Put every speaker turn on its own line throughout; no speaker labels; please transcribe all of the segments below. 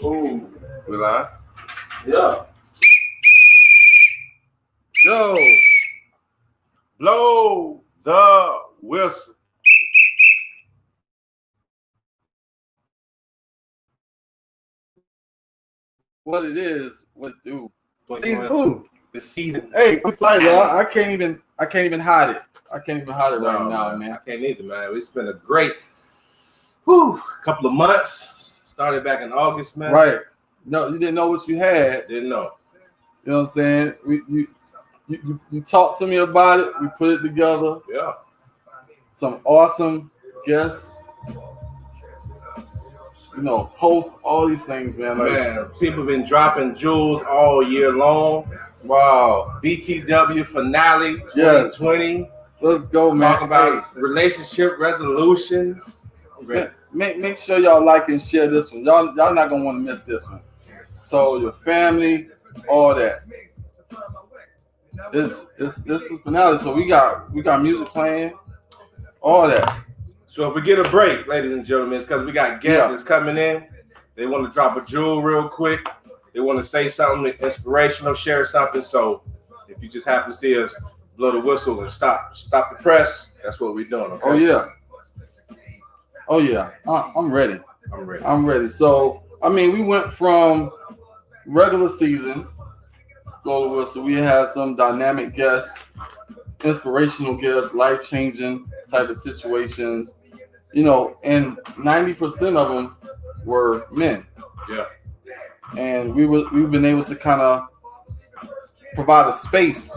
Ooh,
We live?
yeah.
Yo, blow the whistle.
What it is, what it do.
Season,
Ooh,
the season.
hey, I'm sorry, bro. I can't even hide it. I can't even hide it
No,
right now, man.
I can't either, man. It's been a great couple of months. Started back in August, man.
Right. No, you didn't know what you had.
Didn't know.
You know what I'm saying? You talked to me about it. We put it together.
Yeah.
Some awesome guests. Host all these things, man.
Man, people been dropping jewels all year long.
Wow.
BTW finale
Yes.
2020.
Let's go, man.
Talking about relationship resolutions.
Make sure y'all like and share this one. Y'all not gonna want to miss this one. So your family, all that. This is the finale. So we got music playing, all that.
So if we get a break, ladies and gentlemen, it's because we got guests that's coming in. They want to drop a jewel real quick. They want to say something inspirational, share something. So if you just happen to see us blow the whistle and stop the press, that's what we're doing. Okay?
Oh yeah. I'm ready.
I'm ready.
So we went from regular season blow the whistle. We had some dynamic guests, inspirational guests, life-changing type of situations. And 90% of them were men.
Yeah.
And we've been able to kind of provide a space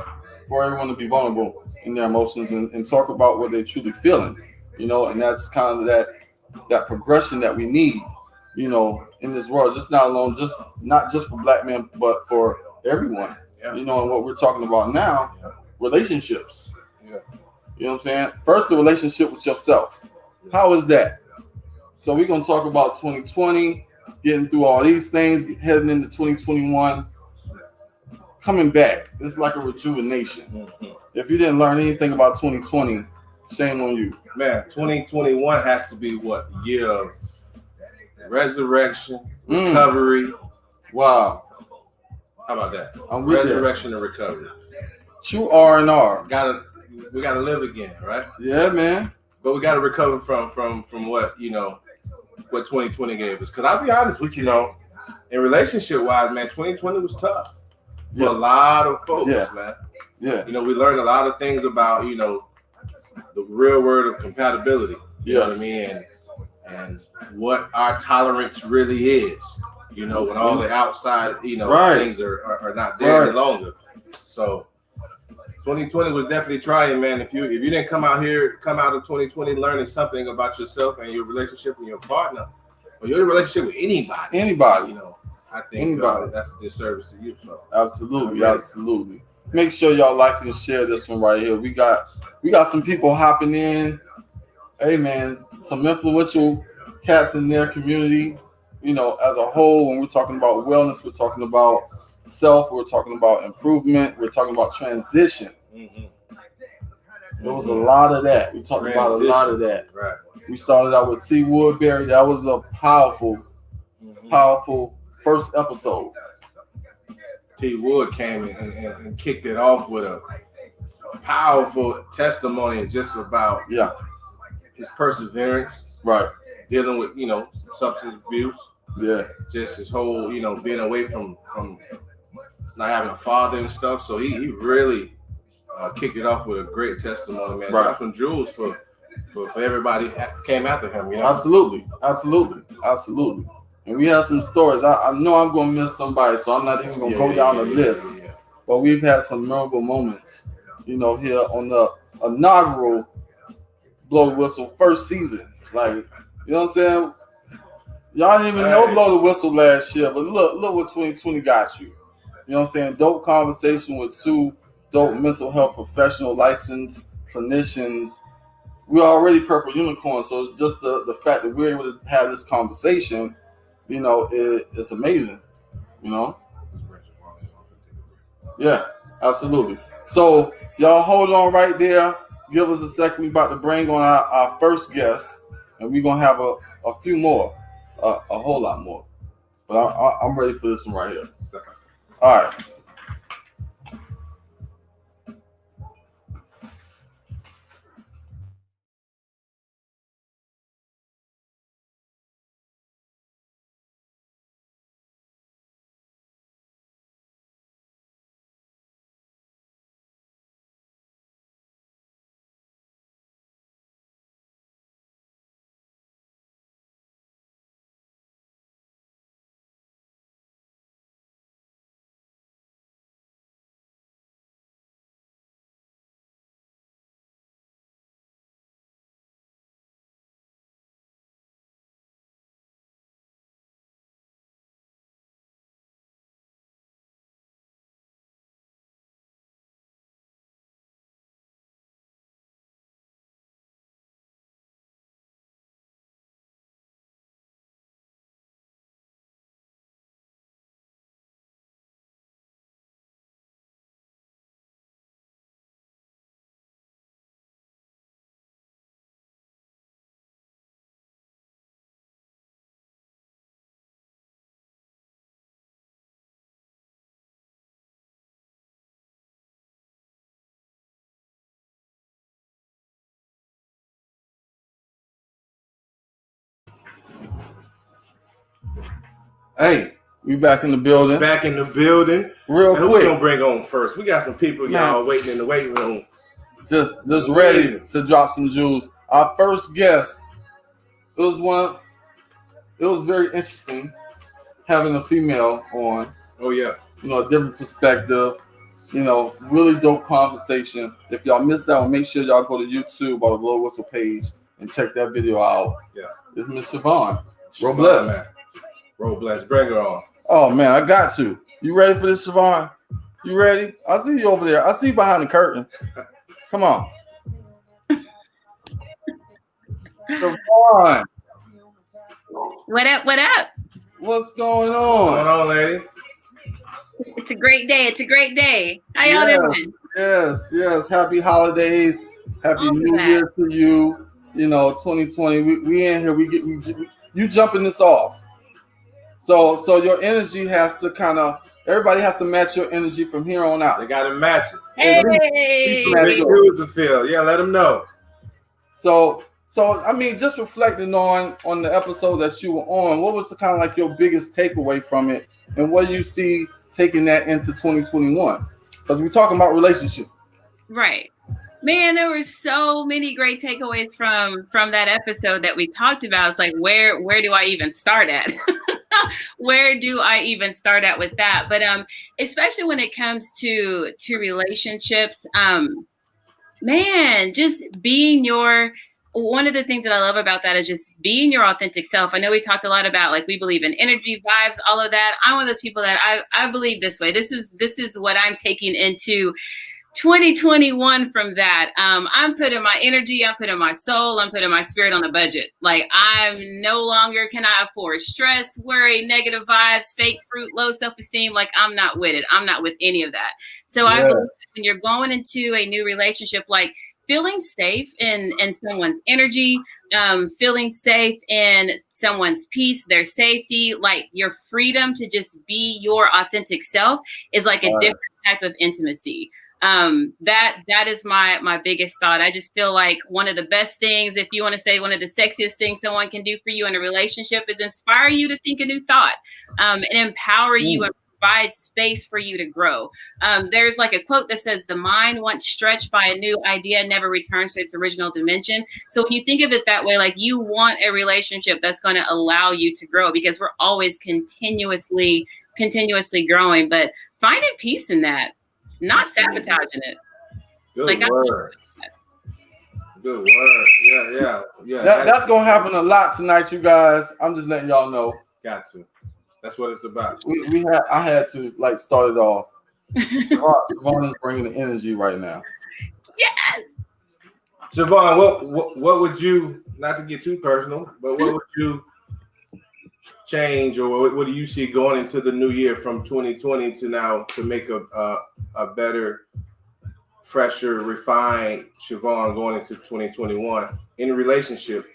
for everyone to be vulnerable in their emotions and talk about what they're truly feeling. And that's kind of that progression that we need, in this world. Not just for black men, but for everyone.
Yeah.
And what we're talking about now, relationships.
Yeah.
You know what I'm saying? First, the relationship with yourself. How is that? So we're going to talk about 2020, getting through all these things, heading into 2021, coming back. It's like a rejuvenation.
Mm-hmm.
If you didn't learn anything about 2020, shame on you.
Man, 2021 has to be what? Year of resurrection, recovery.
Wow.
How about that?
I'm with
resurrection and recovery.
True R&R.
We gotta live again, right?
Yeah, man.
But we gotta recover from what what 2020 gave us. Because I'll be honest with you, in relationship wise, man, 2020 was tough for a lot of folks, man.
Yeah.
We learned a lot of things about the real word of compatibility. You know what I mean? And what our tolerance really is. When all the outside, things are not there any longer. So 2020 was definitely trying, man. If you didn't come out of 2020 learning something about yourself and your relationship with your partner, or your relationship with anybody, I think that's a disservice to you. So
Absolutely. Make sure y'all like and share this one right here. We got some people hopping in. Hey man, some influential cats in their community. As a whole, when we're talking about wellness, we're talking about self, we're talking about improvement, we're talking about transition.
Mm-hmm.
There was a lot of that. We talked about a lot of that.
Right.
We started out with T. Woodbury. That was a powerful first episode.
T. Wood came and kicked it off with a powerful testimony just about his perseverance.
Right.
Dealing with, substance abuse.
Yeah.
Just his whole, being away from not having a father and stuff. So he really kicked it off with a great testimony, man. Right. Some jewels for everybody came after him,
Absolutely. And we have some stories. I know I'm going to miss somebody, so I'm not even going to go down the list. Yeah. But we've had some memorable moments, here on the inaugural Blow the Whistle first season. Like, you know what I'm saying? Y'all didn't even know Blow the Whistle last year, but look what 2020 got you. You know what I'm saying? Dope conversation with two dope mental health professional licensed clinicians. We're already purple unicorns, so just the fact that we're able to have this conversation, it's amazing. Yeah, absolutely. So y'all hold on right there. Give us a second. We're about to bring on our first guest, and we're going to have a few more, a whole lot more. But I'm ready for this one right here. All right. Hey, we back in the building.
Back in the building.
Real
quick. Who we gonna bring on first? We got some people, y'all, waiting in the waiting room.
Just ready to drop some jewels. Our first guest, it was very interesting having a female on.
Oh yeah.
You know, a different perspective. You know, really dope conversation. If y'all missed that one, make sure y'all go to YouTube or the Blow Whistle page and check that video out.
Yeah.
It's Miss Siobhan. Robles.
Robles, bring her on.
Oh man, I got to. You ready for this, Siobhan? You ready? I see you over there. I see you behind the curtain. Come on. Siobhan.
What up? What up?
What's going on?
What's going on, lady?
It's a great day. It's a great day. How y'all doing?
Yes. Happy holidays. Happy New Year to you. You know, 2020. We in here. You jumping this off. So your energy has to everybody has to match your energy from here on out.
They got to match it.
Hey.
Shoes to fill. Yeah, let them know.
So I mean, just reflecting on the episode that you were on, what was kind of like your biggest takeaway from it, and what do you see taking that into 2021? Because we're talking about relationship.
Right. Man, there were so many great takeaways from that episode that we talked about. It's like, where do I even start at? Where do I even start at with that? But especially when it comes to relationships, man, just being one of the things that I love about that is just being your authentic self. I know we talked a lot about, like, we believe in energy, vibes, all of that. I'm one of those people that I believe this way. This is what I'm taking into 2021 from that. I'm putting my energy, I'm putting my soul, I'm putting my spirit on a budget. Like, I'm no longer can I afford stress, worry, negative vibes, fake fruit, low self-esteem. Like, I'm not with it. I'm not with any of that. So I believe when you're going into a new relationship, like, feeling safe in someone's energy, feeling safe in someone's peace, their safety, like your freedom to just be your authentic self is like a different type of intimacy. That is my biggest thought. I just feel like one of the best things, if you want to say one of the sexiest things someone can do for you in a relationship, is inspire you to think a new thought, and empower you and provide space for you to grow. There's like a quote that says, the mind once stretched by a new idea never returns to its original dimension. So when you think of it that way, like, you want a relationship that's going to allow you to grow, because we're always continuously growing, but finding peace in that, not sabotaging it.
Good word. Good word. Yeah.
That's gonna happen a lot tonight, you guys. I'm just letting y'all know.
Got to. That's what it's about.
I had to start it off. Siobhan is bringing the energy right now.
Yes.
Siobhan, what would you, not to get too personal, but what would you change, or what do you see going into the new year from 2020 to now to make a better, fresher, refined Siobhan going into 2021 in a relationship,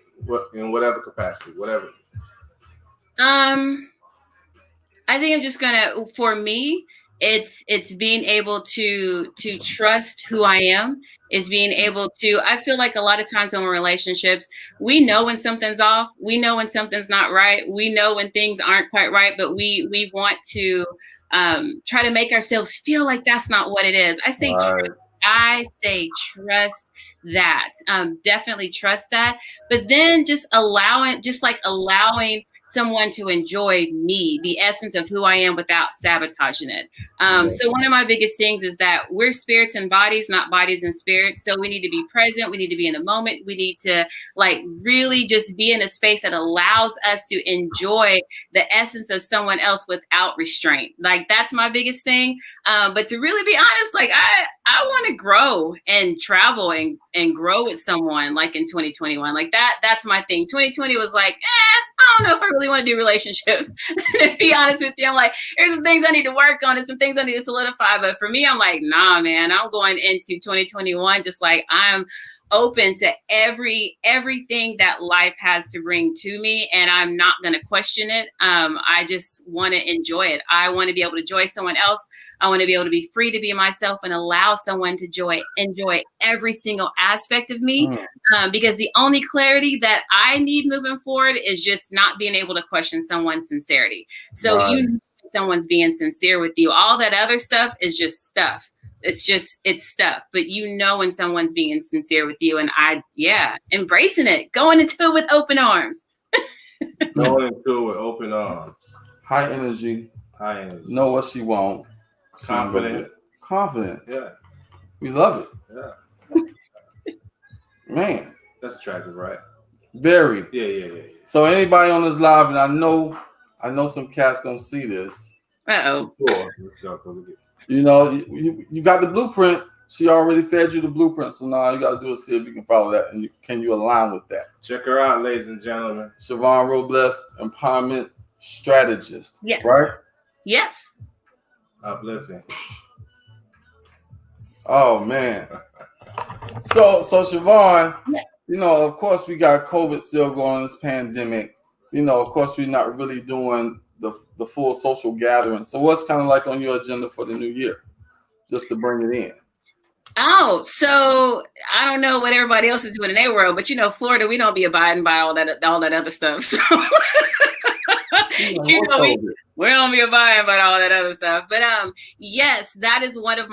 in whatever capacity, whatever?
I think I'm just gonna, for me, it's being able to trust who I am, is being able to, I feel like a lot of times when we're in relationships, we know when something's off, we know when something's not right, we know when things aren't quite right, but we want to try to make ourselves feel like that's not what it is. I say trust that. Definitely trust that. But then just allowing someone to enjoy me, the essence of who I am, without sabotaging it. So one of my biggest things is that we're spirits and bodies, not bodies and spirits. So we need to be present. We need to be in the moment. We need to really just be in a space that allows us to enjoy the essence of someone else without restraint. That's my biggest thing. But to really be honest, I want to grow and travel and grow with someone in 2021. That's my thing. 2020 was I don't know if I really want to do relationships. To be honest with you, I'm there's some things I need to work on and some things I need to solidify. But for me, I'm nah, man, I'm going into 2021 just I'm open to everything that life has to bring to me, and I'm not going to question it. I just want to enjoy it. I want to be able to enjoy someone else. I want to be able to be free to be myself and allow someone to enjoy every single aspect of me. Because the only clarity that I need moving forward is just not being able to question someone's sincerity. So you know someone's being sincere with you. All that other stuff is just stuff. It's stuff. But when someone's being sincere with you, and embracing it, going into it with open arms.
Going into it with open arms.
High energy. Know what she wants.
Confidence.
Yeah. We love it.
Yeah.
Man.
That's attractive, right?
Very.
Yeah.
So anybody on this live, and I know some cats gonna see this.
Uh-oh.
You got the blueprint. She already fed you the blueprint. So now you got to do is see if you can follow that. And can you align with that?
Check her out, ladies and gentlemen.
Siobhan Robles, empowerment strategist.
Yes.
Right?
Yes.
Uplifting.
Oh, man. So Siobhan, of course we got COVID still going on, this pandemic. Of course we're not really doing the full social gathering. So what's kind of on your agenda for the new year, just to bring it in?
Oh, so I don't know what everybody else is doing in their world, but Florida, we don't be abiding by all that other stuff. So we don't be abiding by all that other stuff. But yes, that was one of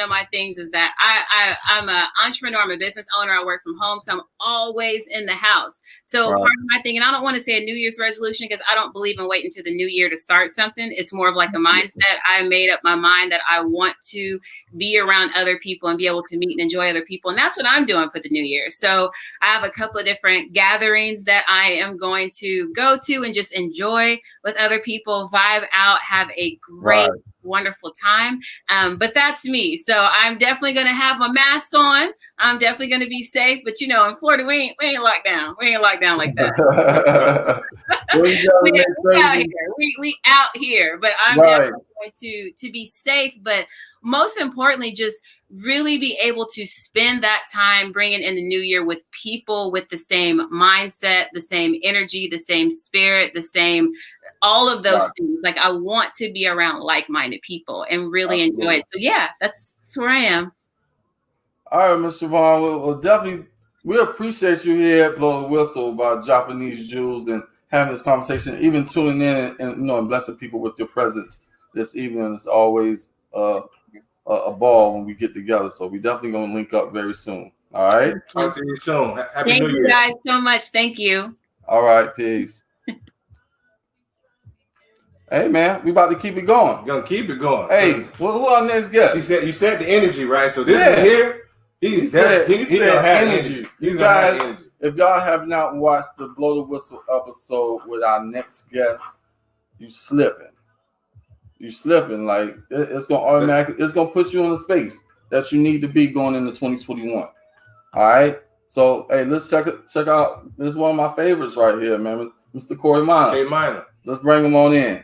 my things, is that I'm an entrepreneur, I'm a business owner, I work from home, so I'm always in the house. So part of my thing, and I don't want to say a New Year's resolution because I don't believe in waiting until the new year to start something. It's more of a mindset. I made up my mind that I want to be around other people and be able to meet and enjoy other people. And that's what I'm doing for the new year. So I have a couple of different gatherings that I am going to go to and just enjoy with other people, vibe out, have a great, wonderful time. But that's me. So I'm definitely going to have my mask on. I'm definitely going to be safe. But in Florida, we ain't locked down. We ain't locked down like that. we out here. But I'm definitely going to be safe. But most importantly, just really be able to spend that time bringing in the new year with people with the same mindset, the same energy, the same spirit, the same, all of those things. I want to be around like-minded people and really enjoy it. So that's where I am.
All right, Ms. Siobhan, we'll definitely, we appreciate you here at Blow the Whistle about dropping these jewels and having this conversation, even tuning in and blessing people with your presence this evening. It's always a ball when we get together. So we definitely going to link up very soon. All right.
Talk to you soon. Happy
Thank
New Year.
you guys so much. Thank you.
All right. Peace. Hey, man, we about to keep it going.
We're going to keep it going.
Hey, who our next guest?
You said the energy, right? So this is here. He said energy.
You guys, if y'all have not watched the Blow the Whistle episode with our next guest, you slipping. It's gonna automatically, it's gonna put you in the space that you need to be going into 2021. All right. So hey, let's check out. This is one of my favorites right here, man. Mr. Corey Minor. Let's bring him on in.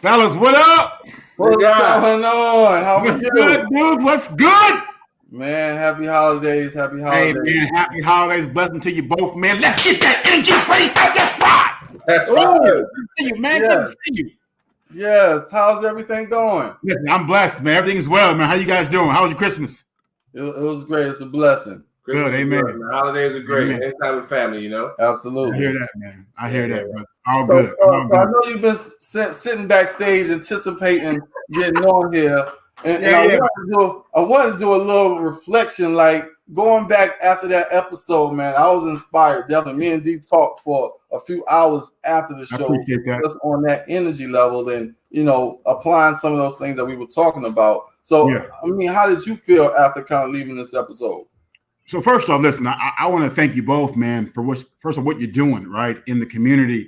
Fellas, what up?
What's going on? How are you?
Good, dude? What's good?
Man, happy holidays. Happy holidays.
Hey, man, happy holidays. Blessing to you both, man. Let's get that energy raised up. Let's ride.
That's
right.
Good to see you, man. Good to see you.
Yes. How's everything going?
Listen, I'm blessed, man. Everything's well, man. How you guys doing? How was your Christmas?
It was great. It's a blessing.
Good, amen.
The holidays are great. Anytime with family, you know.
Absolutely.
I hear that, man. I hear that, brother. All
So,
good. All
so
good.
I know you've been sitting backstage anticipating getting on here, and I wanted to do a little reflection, like going back after that episode, man. I was inspired. Definitely, me and Dee talked for a few hours after the show, just on that energy level, and applying some of those things that we were talking about. So, I mean, how did you feel after kind of leaving this episode?
So first off, listen, I want to thank you both, man, for what you're doing, right, in the community.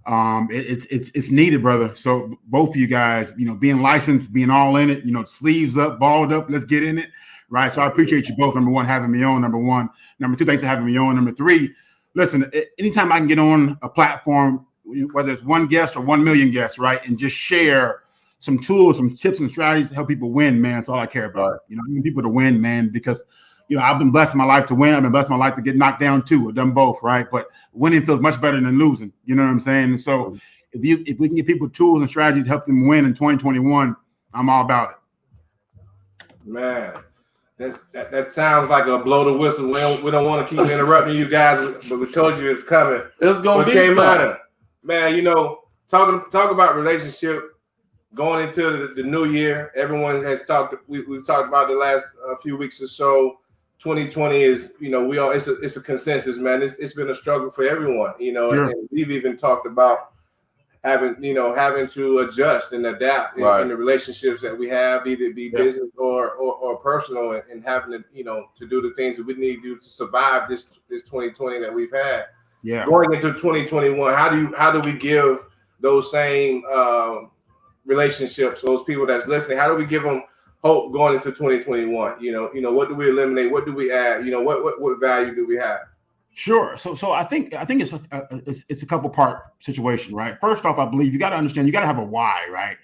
It's needed, brother. So both of you guys, being licensed, being all in it, sleeves up, balled up, let's get in it, right? So I appreciate you both. Number one, having me on. Number one. Number two, thanks for having me on. Number three, listen, anytime I can get on a platform, whether it's one guest or 1 million guests, right, and just share some tools, some tips and strategies to help people win, man, that's all I care about. I want people to win, man, because I've been blessed in my life to win. I've been blessed in my life to get knocked down too. I've done both, right? But winning feels much better than losing. You know what I'm saying? And so if we can give people tools and strategies to help them win in 2021, I'm all about it.
Man, that sounds like a blow the whistle. We don't want to keep interrupting you guys, but we told you it's coming.
It's gonna be something.
Man, talk about relationship. Going into the new year, everyone has talked. We've talked about the last few weeks or so. 2020 is, it's a consensus, man. It's been a struggle for everyone,
Sure.
And we've even talked about having to adjust and adapt in the relationships that we have, either it be business or personal, and having to do the things that we need to do to survive this 2020 that we've had.
Yeah.
Going into 2021, how do we give those same relationships, those people that's listening, how do we give them hope going into 2021? What do we eliminate? What do we add? What value do we have?
Sure. So I think it's a couple part situation, right? First off, I believe you got to understand, you got to have a why, right?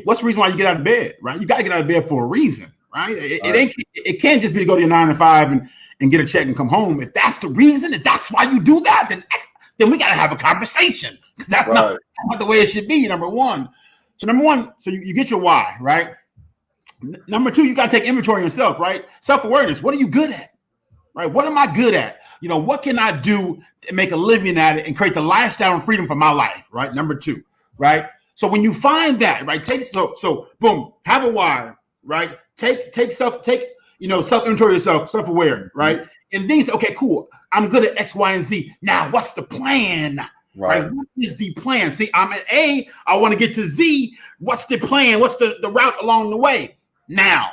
What's the reason why you get out of bed, right? You got to get out of bed for a reason, right? It can't just be to go to your 9 to 5 and get a check and come home. If that's the reason, if that's why you do that, then we got to have a conversation. That's not the way it should be. Number one, so you get your why, right? Number two, you got to take inventory of yourself, right? Self-awareness. What are you good at, right? What am I good at? What can I do to make a living at it and create the lifestyle and freedom for my life, right? Number two, right? So when you find that, right, so boom, have a why, right? Take self-inventory yourself, self-aware, right? Mm-hmm. And then you say, okay, cool. I'm good at X, Y, and Z. Now, what's the plan? Right. What is the plan? See, I'm at A. I want to get to Z. What's the plan? What's the route along the way? Now,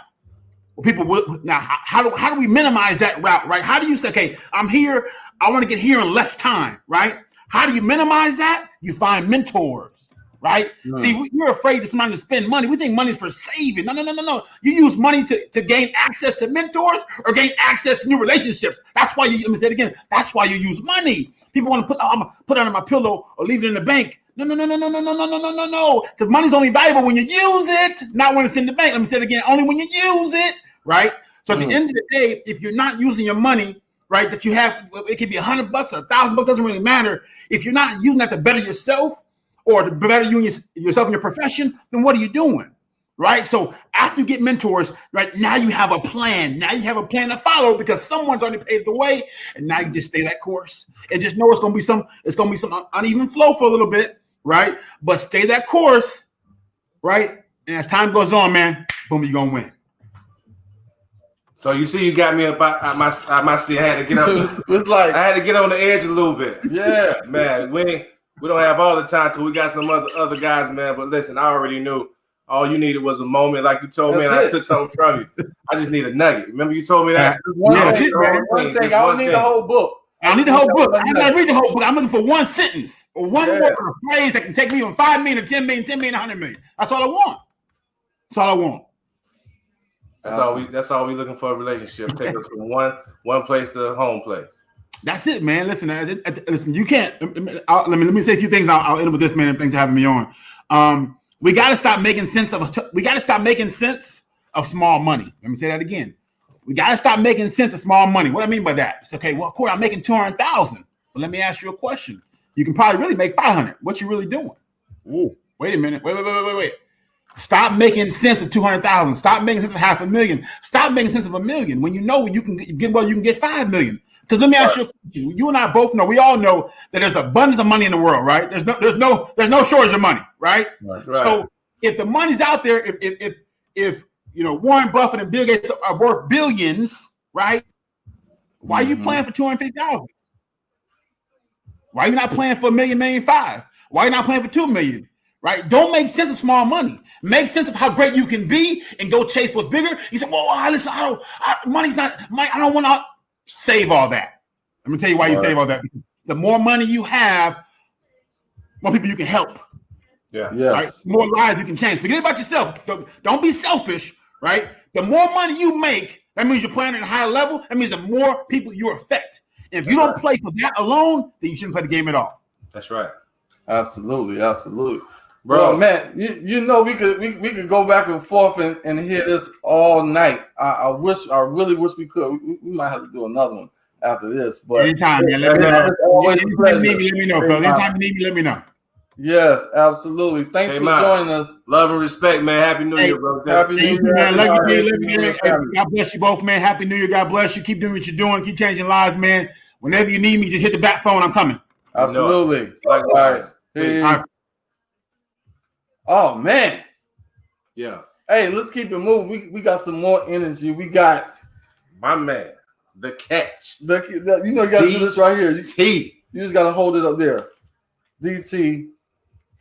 how do we minimize that route? Right? How do you say, okay, I'm here. I want to get here in less time. Right? How do you minimize that? You find mentors. Right? No. See, we're afraid to somebody to spend money. We think money's for saving. No. You use money to gain access to mentors or gain access to new relationships. That's why let me say it again. That's why you use money. People want to put it under my pillow or leave it in the bank. No. Because money's only valuable when you use it, not when it's in the bank. Let me say it again. Only when you use it. Right? So at the end of the day, if you're not using your money, right, that you have, it could be $100 or $1,000, doesn't really matter. If you're not using that to better yourself, or to better you and yourself in your profession, then what are you doing, right? So after you get mentors, right, now you have a plan. Now you have a plan to follow because someone's already paved the way, and now you just stay that course and just know it's gonna be some uneven flow for a little bit, right? But stay that course, right? And as time goes on, man, boom, you're gonna win.
So you see, you got me up at my seat. I had to get up.
It's like
I had to get on the edge a little bit.
Yeah,
man, we don't have all the time because we got some other guys, man. But listen, I already knew all you needed was a moment, like you told me, and I took something from you. I just need a nugget. Remember you told me that?
One thing. I don't need the whole book.
I don't need the whole book. I'm not reading the whole book. I'm looking for one sentence or one word or a phrase that can take me from 5 million to 10 million, 10 million, 100 million. That's all I want.
That's all we looking for a relationship. Take us from one place to home place.
That's it, man. Listen, you can't. Let me say a few things. I'll end with this, man. Thanks for having me on. We got to stop making sense of small money. Let me say that again. We got to stop making sense of small money. What I mean by that? It's okay. Well, Corey, I'm making 200,000. But let me ask you a question. you can probably really make 500. What you really doing? Ooh, wait a minute. Wait. Stop making sense of 200,000. Stop making sense of $500,000. Stop making sense of $1 million when you know you can get 5 million. Because let me ask you a question. You and I both know, we all know that there's abundance of money in the world, right? There's no shortage of money, right? So if the money's out there, if Warren Buffett and Bill Gates are worth billions, right? Why are you playing for 250,000? Why are you not playing for $1 million, $1.5 million? Why are you not playing for 2 million? Right? Don't make sense of small money. Make sense of how great you can be and go chase what's bigger. You say, well, listen, money's not money. I don't want to save all that. Let me tell you why you save all that. The more money you have, more people you can help.
Yeah.
Yes.
Right? The more lives you can change. Forget about yourself. Don't be selfish, right? The more money you make, that means you're playing at a higher level. That means the more people you affect. And if you don't play for that alone, then you shouldn't play the game at all.
That's right.
Absolutely. Bro, man, you know we could go back and forth and hear this all night. I really wish we could. We might have to do another one after this. But
anytime, man. Let me know. Anytime you need me, let me know, fellas. Anytime you need me, let me know.
Yes, absolutely. Thanks for joining us.
Love and respect, man. Happy New Year, bro.
Happy New Year,
man. Love you. God bless you both, man. Happy New Year. God bless you. Keep doing what you're doing. Keep changing lives, man. Whenever you need me, just hit the back phone. I'm coming.
Absolutely. Likewise. Oh man.
Yeah.
Hey, let's keep it moving. We got some more energy. We got
my man, the catch.
You gotta do this right here. You just gotta hold it up there. DT,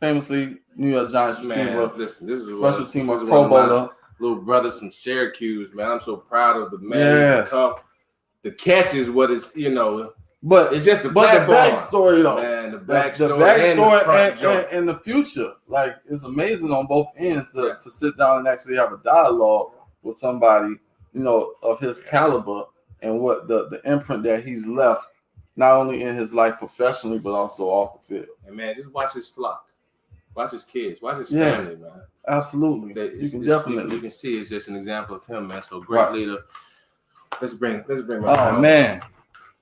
famously New York Giants receiver.
Listen, this is
special team of Pro Bowler.
Little brothers from Syracuse, man. I'm so proud of the man. The catch is what is, but it's just the
backstory though.
Man, the
backstory and the future. Like, it's amazing on both ends to sit down and actually have a dialogue with somebody, of his caliber and what the imprint that he's left, not only in his life professionally, but also off the field.
And man, just watch his flock. Watch his kids. Watch his family, man.
Absolutely. You can
see it's just an example of him, man. So great leader. Let's bring him
man.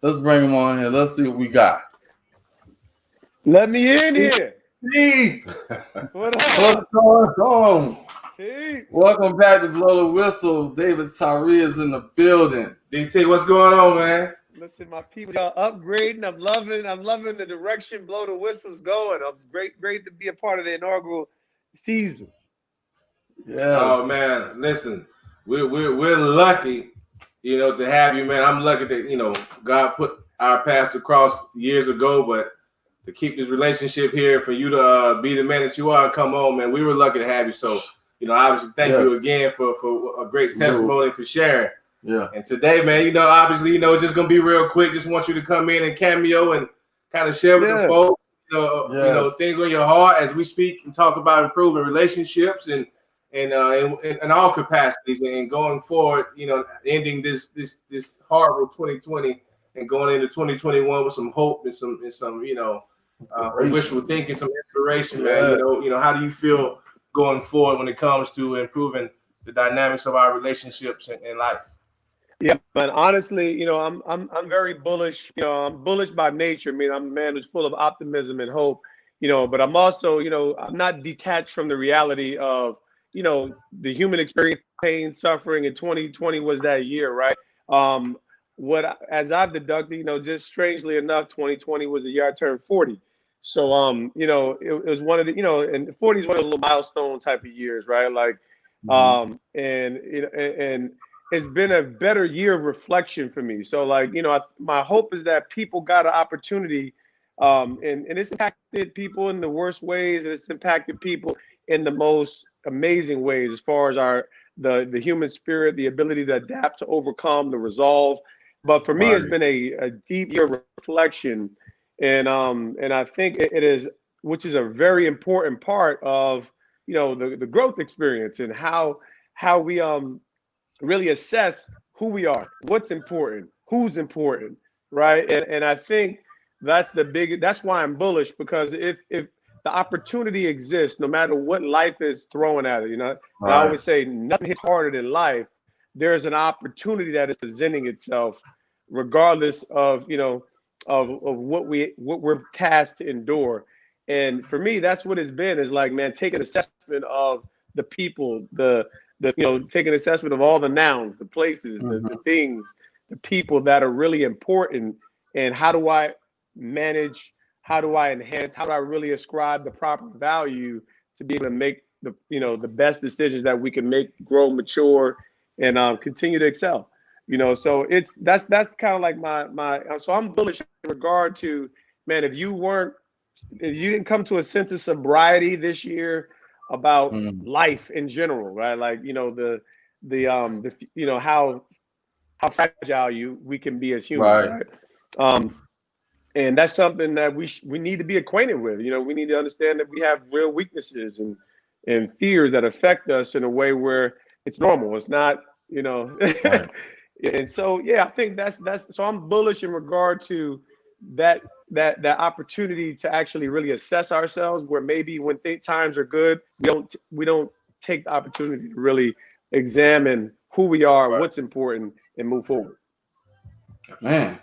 Let's bring him on here. Let's see what we got.
Let me in here.
Pete.
What up?
What's going on?
Pete.
Welcome back to Blow the Whistle. David Tyree is in the building.
DC, what's going on, man?
Listen, my people, y'all upgrading. I'm loving the direction Blow the Whistle's going. It's great to be a part of the inaugural season.
Yeah.
Oh man, listen, we're lucky. To have you, man. I'm lucky that, God put our paths across years ago, but to keep this relationship here, for you to be the man that you are and come on, man, we were lucky to have you. So, obviously, thank you again for a great testimony, for sharing.
Yeah.
And today, man, obviously, it's just going to be real quick. Just want you to come in and cameo and kind of share with the folks, things on your heart as we speak and talk about improving relationships and in all capacities, and going forward, ending this horrible 2020 and going into 2021 with some hope and some wishful thinking, some inspiration, man. How do you feel going forward when it comes to improving the dynamics of our relationships in life?
Yeah, but honestly, I'm very bullish. I'm bullish by nature. I mean, I'm a man who's full of optimism and hope. But I'm also, I'm not detached from the reality of the human experience, pain, suffering, and 2020 was that year, right? As I've deducted, just strangely enough, 2020 was the year I turned 40. So, it was one of the, and 40 is one of the little milestone type of years, right? Like, and it's been a better year of reflection for me. So, like, my hope is that people got an opportunity, and it's impacted people in the worst ways, and it's impacted people in the most amazing ways, as far as the human spirit, the ability to adapt, to overcome, the resolve. But for me, it's been a deep year of reflection, and I think it is, which is a very important part of the growth experience, and how we really assess who we are, what's important, who's important, right? And I think that's why I'm bullish, because if the opportunity exists, no matter what life is throwing at it. I always say nothing hits harder than life. There's an opportunity that is presenting itself, regardless of what we're tasked to endure. And for me, that's what it's been, is like, man, take an assessment of the people, take an assessment of all the nouns, the places, the things, the people that are really important. And how do I manage? How do I enhance? How do I really ascribe the proper value to be able to make the best decisions that we can make, grow, mature, and continue to excel. So that's kind of like so I'm bullish in regard to, man, if you didn't come to a sense of sobriety this year about life in general, right? Like, how fragile we can be as humans, right? And that's something that we need to be acquainted with. We need to understand that we have real weaknesses and fears that affect us in a way where it's normal. It's not,
Right.
And so, yeah, I think so I'm bullish in regard to that opportunity to actually really assess ourselves, where maybe when times are good, we don't take the opportunity to really examine who we are, what's important, and move forward.
Man,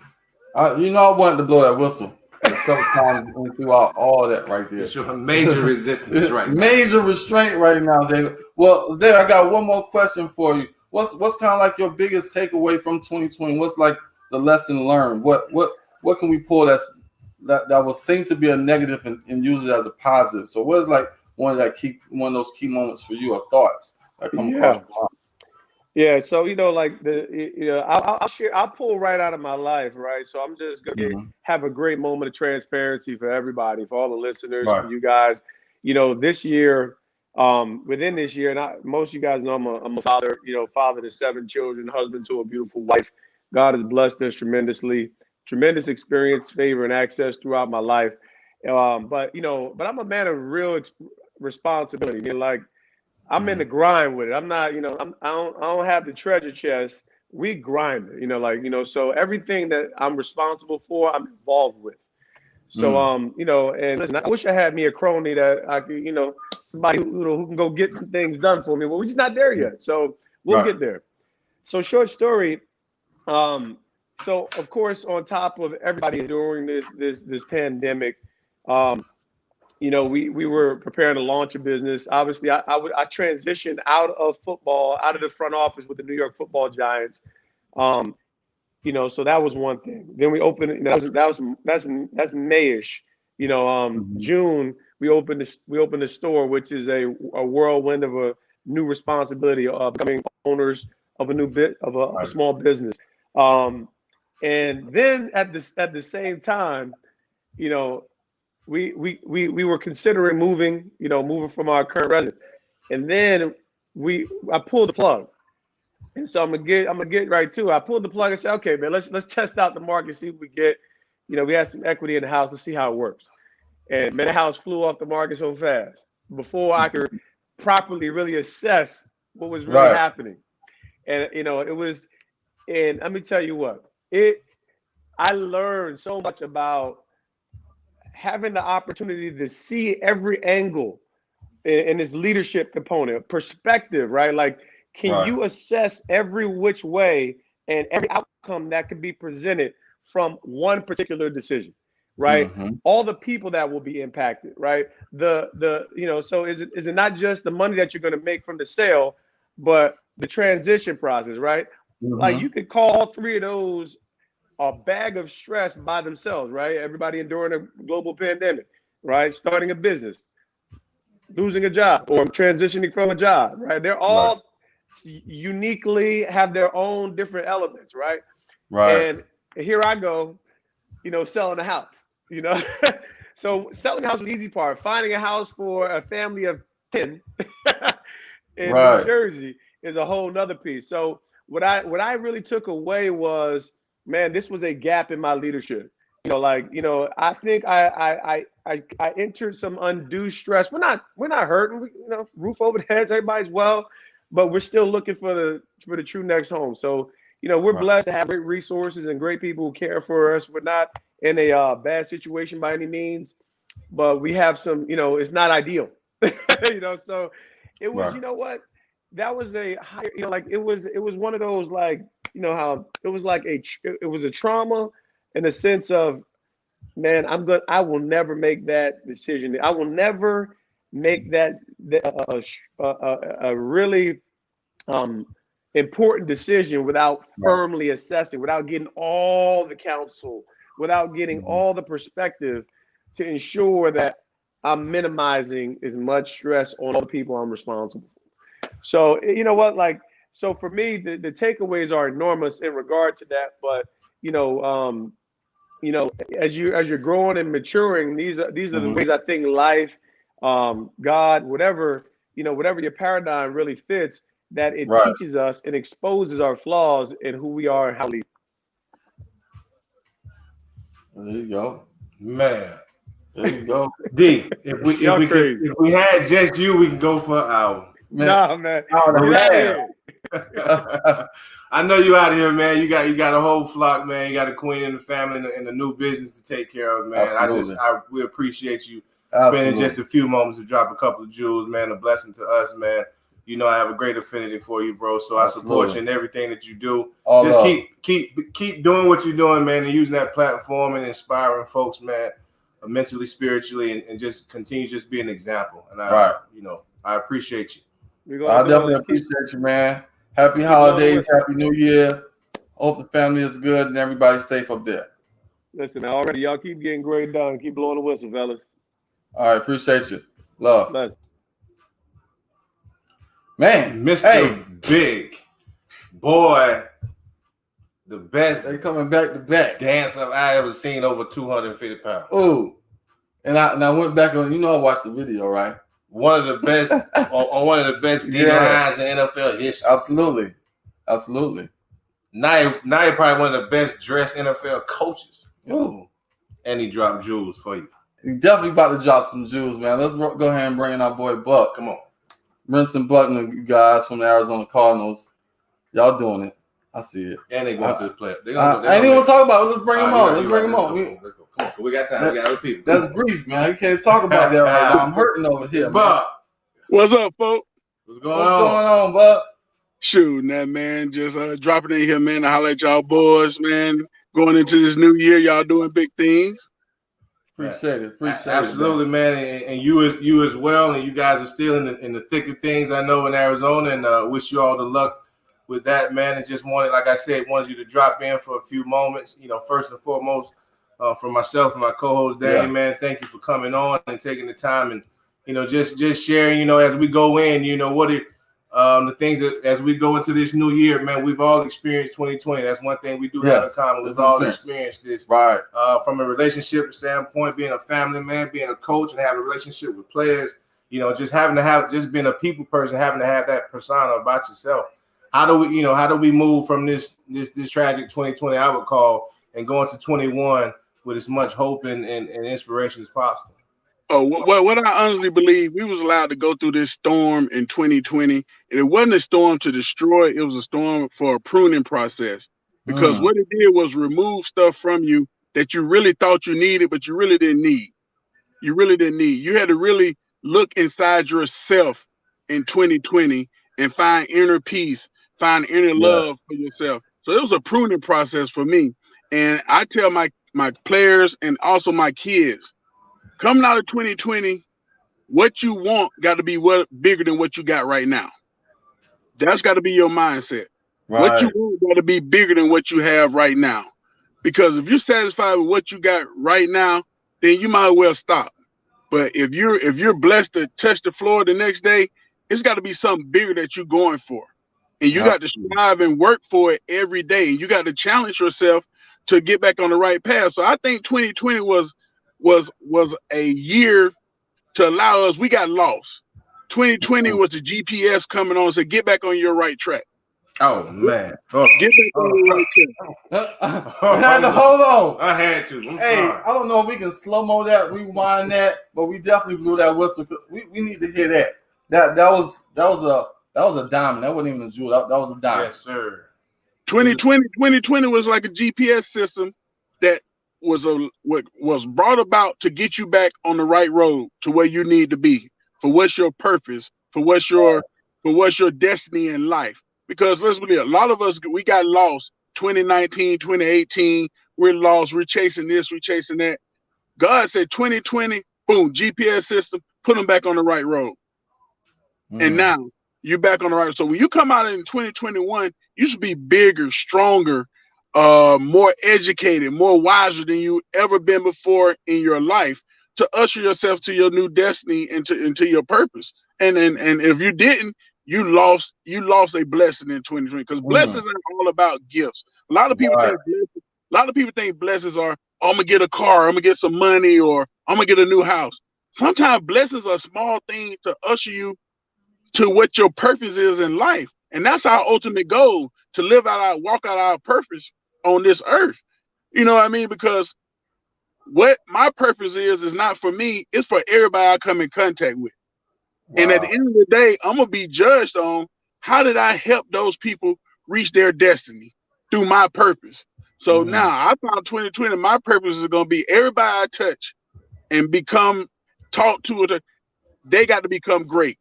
I wanted to blow that whistle. And sometimes went throughout all that right there.
It's your major resistance right now.
Major restraint right now, David. Well, there, I got one more question for you. What's kind of like your biggest takeaway from 2020? What's like the lesson learned? What can we pull that will seem to be a negative and use it as a positive? So what is like one of those key moments for you, or thoughts that come across your mind?
Yeah, so I'll pull right out of my life, right? So I'm just gonna have a great moment of transparency for everybody, for all the listeners, for you guys. This year, within this year, and most of you guys know I'm a father, father to 7 children, husband to a beautiful wife. God has blessed us tremendously, tremendous experience, favor, and access throughout my life. But I'm a man of real responsibility. Like, I'm in the grind with it. I'm not, I don't have the treasure chest. We grind it, so everything that I'm responsible for, I'm involved with. So, and listen, I wish I had me a crony that I could, somebody who can go get some things done for me. Well, we're just not there yet. So we'll get there. So short story. So of course, on top of everybody during this pandemic, we were preparing to launch a business. Obviously, I transitioned out of football, out of the front office with the New York Football Giants. So that was one thing. Then we opened. That's Mayish. June we opened the store, which is a whirlwind of a new responsibility of becoming owners of a small business. And then at the same time, we were considering moving from our current residence, and then I pulled the plug. And so I'm gonna get right to it. I pulled the plug and said, okay, man, let's test out the market, see if we get, we had some equity in the house, let's see how it works. And man, the house flew off the market so fast before I could properly really assess what was really happening. And it was, and let me tell you what, I learned so much about having the opportunity to see every angle in this leadership component, perspective, right? Like, can you assess every which way and every outcome that could be presented from one particular decision, right? All the people that will be impacted, right? So is it not just the money that you're going to make from the sale, but the transition process, right? Like, you could call all 3 of those a bag of stress by themselves, right? Everybody enduring a global pandemic, right? Starting a business, losing a job, or transitioning from a job, right? They're all uniquely have their own different elements, right? And here I go, selling a house, So selling a house was the easy part. Finding a house for a family of 10 in New Jersey is a whole nother piece. So what I really took away was, man, this was a gap in my leadership. I think I entered some undue stress. We're not hurting. Roof over the heads, everybody's well, but we're still looking for the true next home. So we're blessed to have great resources and great people who care for us. We're not in a bad situation by any means, but we have some. It's not ideal. So it was. You know what? That was a higher. It was one of those, like, how it was like it was a trauma in the sense of man, I will never make that decision. I will never make that a really important decision without firmly assessing, without getting all the counsel, without getting all the perspective to ensure that I'm minimizing as much stress on all the people I'm responsible for. So you know what, like, so for me, the takeaways are enormous in regard to that. But you know, as you're growing and maturing, these are the ways I think life, God, whatever your paradigm really fits, that it teaches us and exposes our flaws in who we are and how we.
There you go,
man.
There you go,
D. If we had just you, we can go for an hour.
Man. Nah, man.
I know you out of here, man. You got a whole flock, man. You got a queen in the family and a new business to take care of, man.
Absolutely.
We appreciate you spending just a few moments to drop a couple of jewels, man. A blessing to us, man. You know, I have a great affinity for you, bro. So I support you in everything that you do. Keep doing what you're doing, man, and using that platform and inspiring folks, man, mentally, spiritually, and just continue just be an example. And I appreciate you.
I definitely appreciate you, man. Happy holidays, happy New Year. Hope the family is good and everybody's safe up there.
Listen, already y'all keep getting great done. Keep blowing the whistle, fellas.
All right, appreciate you. Love.
Bless.
Man, Mr. Big Boy, the best.
They coming back to back
dancer I ever seen, over 250 pounds.
Ooh, and I went back on. I watched the video, right?
One of the best on one of the best D lines in NFL history.
Absolutely.
Now you're probably one of the best dressed NFL coaches.
Ooh,
and he dropped jewels for you.
He definitely about to drop some jewels, man. Let's go ahead and bring in our boy Buck.
Come on.
Brinson Buck and you guys from the Arizona Cardinals. Y'all doing it. I see it.
And they going to the play.
I ain't even want to talk about it. Let's bring them on. Let's bring them on.
Let's go. Come on. We got time. We got other people.
That's grief, man. You can't talk about that right now. I'm hurting over here,
Buck.
What's up, folks?
What's going on,
Buck?
Shooting that, man. Just dropping in here, man, to holler at y'all boys, man. Going into this new year, y'all doing big things.
Appreciate it.
Absolutely, man. And you as well. And you guys are still in the thick of things, I know, in Arizona. And wish you all the luck with that, man. And just wanted you to drop in for a few moments. First and foremost, for myself and my co-host, Dame, man, thank you for coming on and taking the time and, just sharing, as we go in, what the things that as we go into this new year, man, we've all experienced 2020. That's one thing we do have in common. We've all experienced this.
Right.
From a relationship standpoint, being a family man, being a coach, and having a relationship with players, just being a people person, having to have that persona about yourself. How do we move from this tragic 2020, I would call, and go into 21 with as much hope and inspiration as possible?
Oh, what I honestly believe, we was allowed to go through this storm in 2020, and it wasn't a storm to destroy. It was a storm for a pruning process, because what it did was remove stuff from you that you really thought you needed, but you really didn't need. You had to really look inside yourself in 2020 and find inner peace, find inner love for yourself. So it was a pruning process for me. And I tell my players and also my kids, coming out of 2020, what you want got to be bigger than what you got right now. That's got to be your mindset. Right. What you want got to be bigger than what you have right now. Because if you're satisfied with what you got right now, then you might as well stop. But if you're blessed to touch the floor the next day, it's got to be something bigger that you're going for. And you got to strive and work for it every day. You got to challenge yourself to get back on the right path. So I think 2020 was a year to allow us. We got lost. 2020 was a GPS coming on, so get back on your right track.
Oh man,
get back on your right track.
I had to hold on.
I had to.
I don't know if we can slow mo that, rewind that, but we definitely blew that whistle. We need to hear that. That was a diamond. That wasn't even a jewel. That was a diamond.
Yes, sir.
2020 was like a GPS system that was brought about to get you back on the right road to where you need to be, for what's your purpose, for what's your destiny in life. Because let's believe, a lot of us, we got lost 2019, 2018. We're lost. We're chasing this, we're chasing that. God said 2020, boom, GPS system, put them back on the right road. And now you're back on the right. So when you come out in 2021, you should be bigger, stronger, more educated, more wiser than you ever been before in your life to usher yourself to your new destiny and into your purpose. And if you didn't, you lost a blessing in 2020 because blessings aren't all about gifts. A lot of people think blessings are, oh, I'm gonna get a car, I'm gonna get some money, or I'm gonna get a new house. Sometimes blessings are small things to usher you to what your purpose is in life. And that's our ultimate goal, to walk out our purpose on this earth. You know what I mean? Because what my purpose is not for me, it's for everybody I come in contact with. Wow. And at the end of the day, I'm going to be judged on how did I help those people reach their destiny through my purpose. So now I found 2020, my purpose is going to be everybody I touch and talk to it. They got to become great.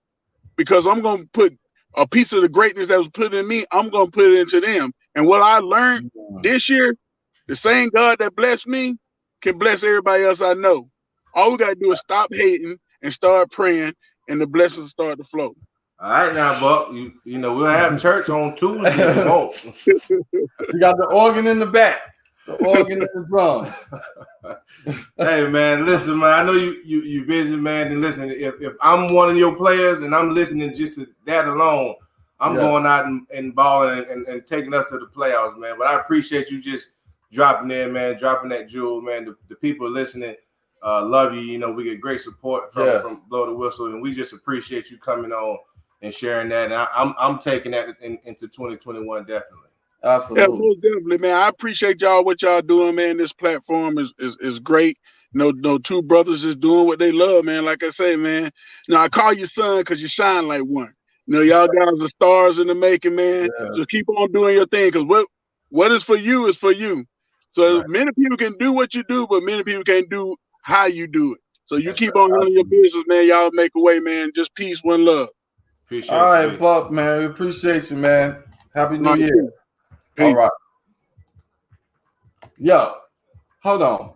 Because I'm going to put a piece of the greatness that was put in me, I'm going to put it into them. And what I learned this year, the same God that blessed me can bless everybody else I know. All we got to do is stop hating and start praying, and the blessings start to flow.
All right now, Buck. You know, we'll have church on Tuesday.
You got the organ in the back. The organ and the drums.
Hey man, listen, man. I know you busy, man. And listen, if I'm one of your players and I'm listening just to that alone, I'm going out and balling and taking us to the playoffs, man. But I appreciate you just dropping in, man, dropping that jewel, man. The people listening love you. You know, we get great support from Blow the Whistle, and we just appreciate you coming on and sharing that. And I'm taking that into 2021 definitely.
Absolutely.
Yeah, most definitely, man. I appreciate y'all, what y'all doing, man. This platform is great. No, two brothers is doing what they love, man. Like I say, man. Now I call you son because you shine like one. You know, y'all guys are stars in the making, man. Yeah. So keep on doing your thing, because what is for you is for you. So many people can do what you do, but many people can't do how you do it. So you keep on running your business, man. Y'all make a way, man. Just peace, one love.
Appreciate
All right, Buck, man. We appreciate you, man. Happy New Year.
All
right. Yo, hold on.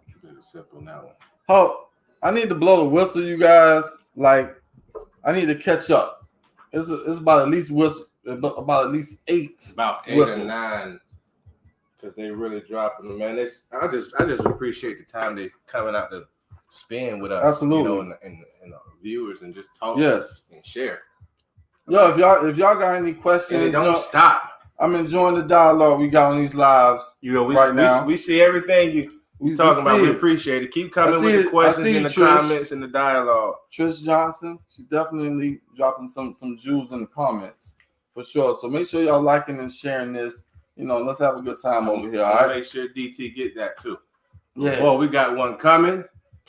I need to blow the whistle, you guys. Like, I need to catch up. It's about at least 8.
About 8 whistles. Or 9. Because they really dropping them, man. I just appreciate the time they coming out to spend with us.
Absolutely.
You know, and viewers, and just talk and share.
Yo, if y'all got any questions,
and don't stop.
I'm enjoying the dialogue we got on these lives.
You know, we see everything you talking about. We appreciate it. Keep coming with the questions in the comments and the dialogue.
Trish Johnson, she's definitely dropping some jewels in the comments for sure. So make sure y'all liking and sharing this. You know, let's have a good time over here. All right.
Make sure DT get that too.
Yeah.
Well, we got one coming.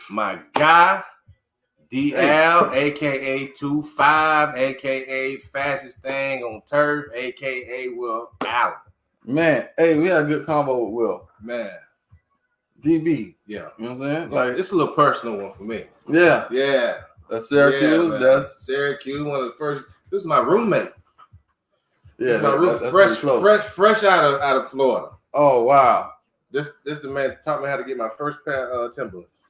My guy, DL, aka 25, aka fastest thing on turf, aka Will Allen.
Man, hey, we had a good convo with Will.
Man.
DB.
Yeah.
You know what I'm saying?
Yeah. Like, it's a little personal one for me.
Yeah.
Yeah.
That's Syracuse. That's
Syracuse, one of the first. This is my roommate.
Yeah.
My roommate. Fresh out of Florida.
Oh wow.
This the man that taught me how to get my first pair of Timberlands.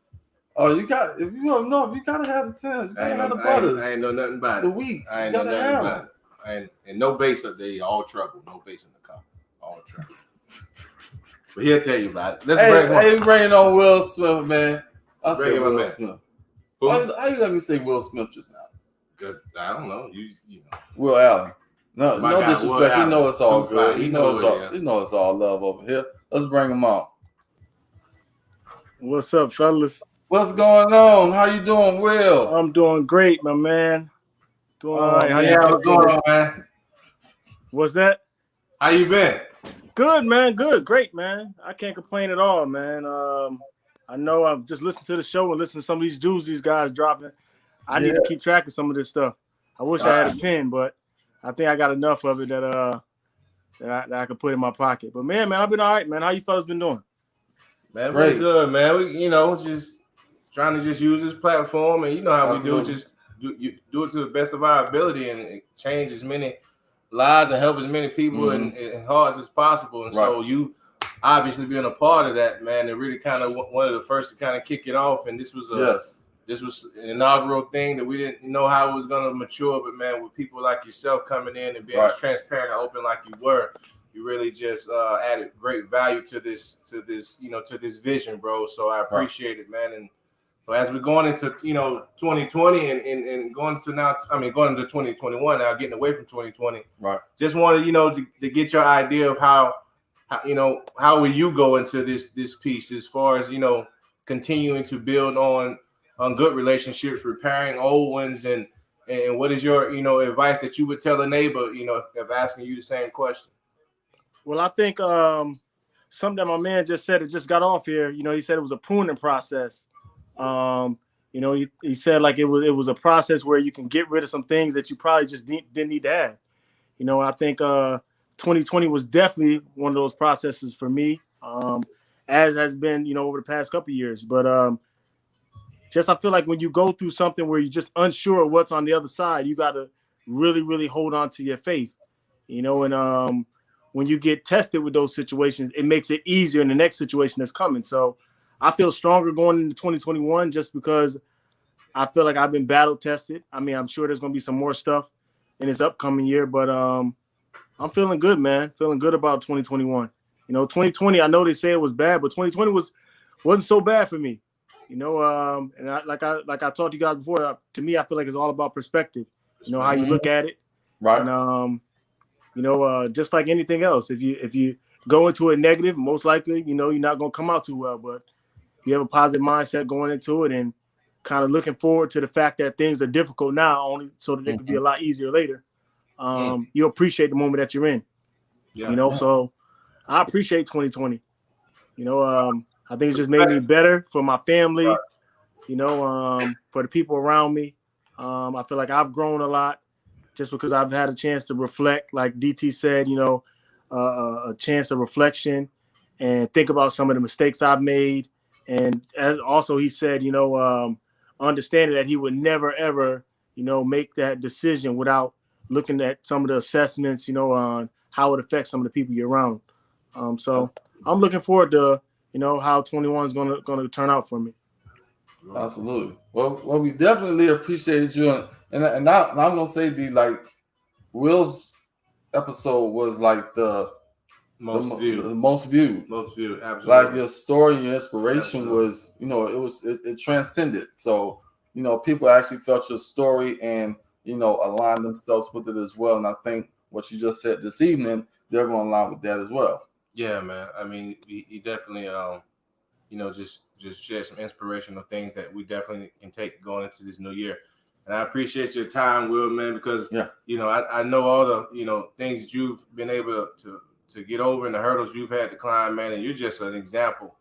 Oh, you got, if you don't know, you gotta have the Tim. You gotta have the butters.
I ain't know nothing about it.
The wheats.
I ain't know nothing about it. And no bass up there. All trouble. No bass in the car. All trouble. But he'll tell you about it.
Let's bring on Will Smith, man. I'll say Will Smith. How you let me say Will Smith just now?
Because I don't know. You know.
Will Allen. No disrespect. He knows it's all good.
He knows
it's all love over here. Let's bring him on.
What's up, fellas?
What's going on? How you doing, Will?
I'm doing great, my man. Doing all right.
What's going on, man?
What's that?
How you been?
Good, man. Good. Great, man. I can't complain at all, man. I know I've just listened to the show and listened to some of these jewels these guys dropping. I need to keep track of some of this stuff. I wish I had a pen, but I think I got enough of it that I could put in my pocket. But man, I've been all right, man. How you fellas been doing?
Man, really good, man. We, just trying to just use this platform, and you know how we do it. Just do it to the best of our ability, and change as many lives and help as many people and hearts as possible. And so you obviously being a part of that, man, and really kind of one of the first to kind of kick it off. And this was an inaugural thing that we didn't know how it was going to mature, but man, with people like yourself coming in and being as transparent and open like you were, you really just added great value to this vision, bro. So I appreciate it, man. And so as we're going into 2020 and going into 2021 now, getting away from 2020, just wanted to get your idea of how will you go into this piece as far as continuing to build on good relationships, repairing old ones, and what is your advice that you would tell a neighbor if asking you the same question?
Well, I think something that my man just said, it just got off here. He said it was a pruning process. He said like it was a process where you can get rid of some things that you probably just didn't need to have. I think 2020 was definitely one of those processes for me, as has been over the past couple of years. But I feel like when you go through something where you're just unsure of what's on the other side, you got to really, really hold on to your faith. And when you get tested with those situations, it makes it easier in the next situation that's coming. So I feel stronger going into 2021 just because I feel like I've been battle tested. I mean, I'm sure there's going to be some more stuff in this upcoming year, but I'm feeling good, man. Feeling good about 2021. 2020, I know they say it was bad, but 2020 wasn't so bad for me. And like I talked to you guys before, to me, I feel like it's all about perspective. How you look at it.
Right.
And just like anything else, if you go into it negative, most likely, you're not going to come out too well. But you have a positive mindset going into it and kind of looking forward to the fact that things are difficult now, only so that they could be a lot easier later. You appreciate the moment that you're in. So I appreciate 2020. I think it's just made me better for my family, for the people around me. I feel like I've grown a lot just because I've had a chance to reflect, like DT said, a chance of reflection and think about some of the mistakes I've made. And as also he said, understanding that he would never, ever, make that decision without looking at some of the assessments, on how it affects some of the people you're around. So I'm looking forward to, how 21 is going to turn out for me.
Absolutely. Well, we definitely appreciate you. And I'm going to say Will's episode was like the most viewed.
Absolutely.
Like your story and your inspiration was, it transcended. So, people actually felt your story and, aligned themselves with it as well. And I think what you just said this evening, they're going to align with that as well.
Yeah, man. I mean, he definitely, just share some inspirational things that we definitely can take going into this new year. And I appreciate your time, Will, man, because, I know all the, things that you've been able to get over and the hurdles you've had to climb, man. And you're just an example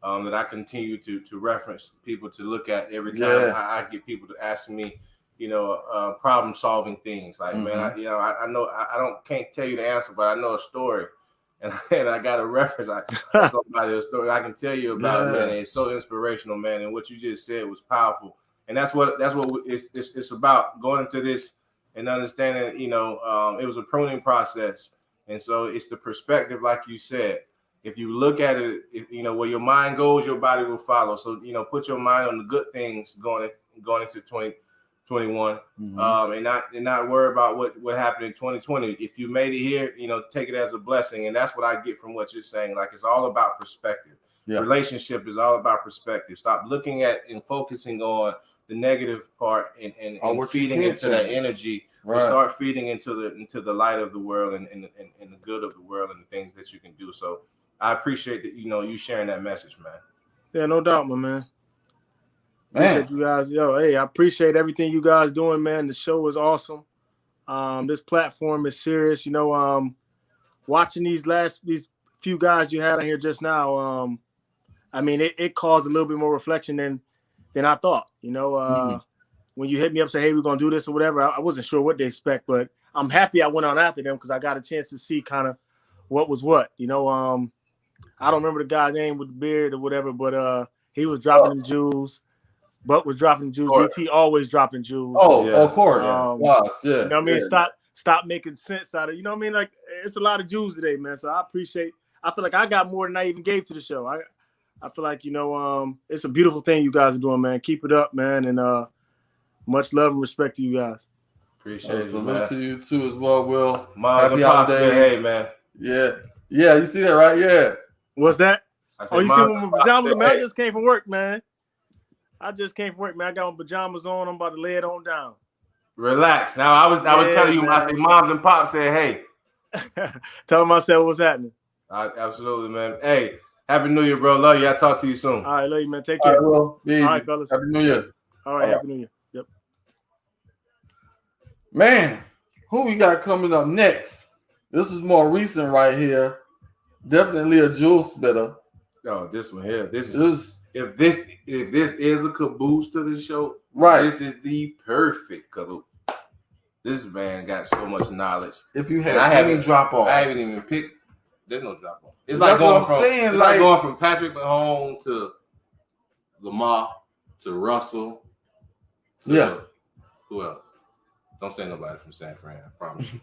that I continue to reference people to look at every time I get people to ask me, problem solving things. Like, man, I know can't tell you the answer, but I know a story. And I got a reference. Somebody a story I can tell you about, man. And it's so inspirational, man. And what you just said was powerful. And that's what it's about, going into this and understanding. It was a pruning process, and so it's the perspective, like you said. If you look at it, where your mind goes, your body will follow. So put your mind on the good things going into 2021, and not worry about what happened in 2020. If you made it here, take it as a blessing, and that's what I get from what you're saying. Like, it's all about perspective. Yeah. Relationship is all about perspective. Stop looking at and focusing on the negative part and feeding into that energy. Right. Start feeding into the light of the world and the good of the world and the things that you can do. So I appreciate that you sharing that message, man.
Yeah, no doubt, my man. Appreciate you guys. I appreciate everything you guys doing, man. The show is awesome. This platform is serious. Watching these few guys you had on here just now, it caused a little bit more reflection than I thought. When you hit me up, say, hey, we're going to do this or whatever, I wasn't sure what to expect, but I'm happy I went on after them because I got a chance to see kind of what was what. I don't remember the guy's name with the beard or whatever, but he was dropping them jewels. Buck was dropping jewels. DT always dropping jewels.
Of course. Yeah.
You know what I mean? Stop making sense out of, Like, it's a lot of jewels today, man. So I I feel like I got more than I even gave to the show. I feel like, it's a beautiful thing you guys are doing, man. Keep it up, man. And much love and respect to you guys.
Appreciate it,
salute
man.
to you too as well, Will.
Happy holidays. Hey, man.
Yeah. You see that, right? Yeah.
What's that?
Said,
you see my pajamas? Man,
hey.
I just came from work, man. I got my pajamas on. I'm about to lay it on down.
Relax. Now, I was telling you, man. I said, moms and pops said, hey.
Telling myself what's happening.
Absolutely, man. Hey, Happy New Year, bro. Love you. I'll talk to you soon.
All right, love you, man. Take care.
All
right, fellas.
Happy New Year.
All right, Happy New Year. Yep.
Man, who we got coming up next? This is more recent right here. Definitely a jewel spitter.
Oh, this one here. If this is a caboose to the show,
right?
This is the perfect caboose. This man got so much knowledge.
If you had any drop off,
I haven't even picked. There's no drop off. It's like going from Patrick Mahomes to Lamar to Russell to who else? Don't say nobody from San Fran. I promise you.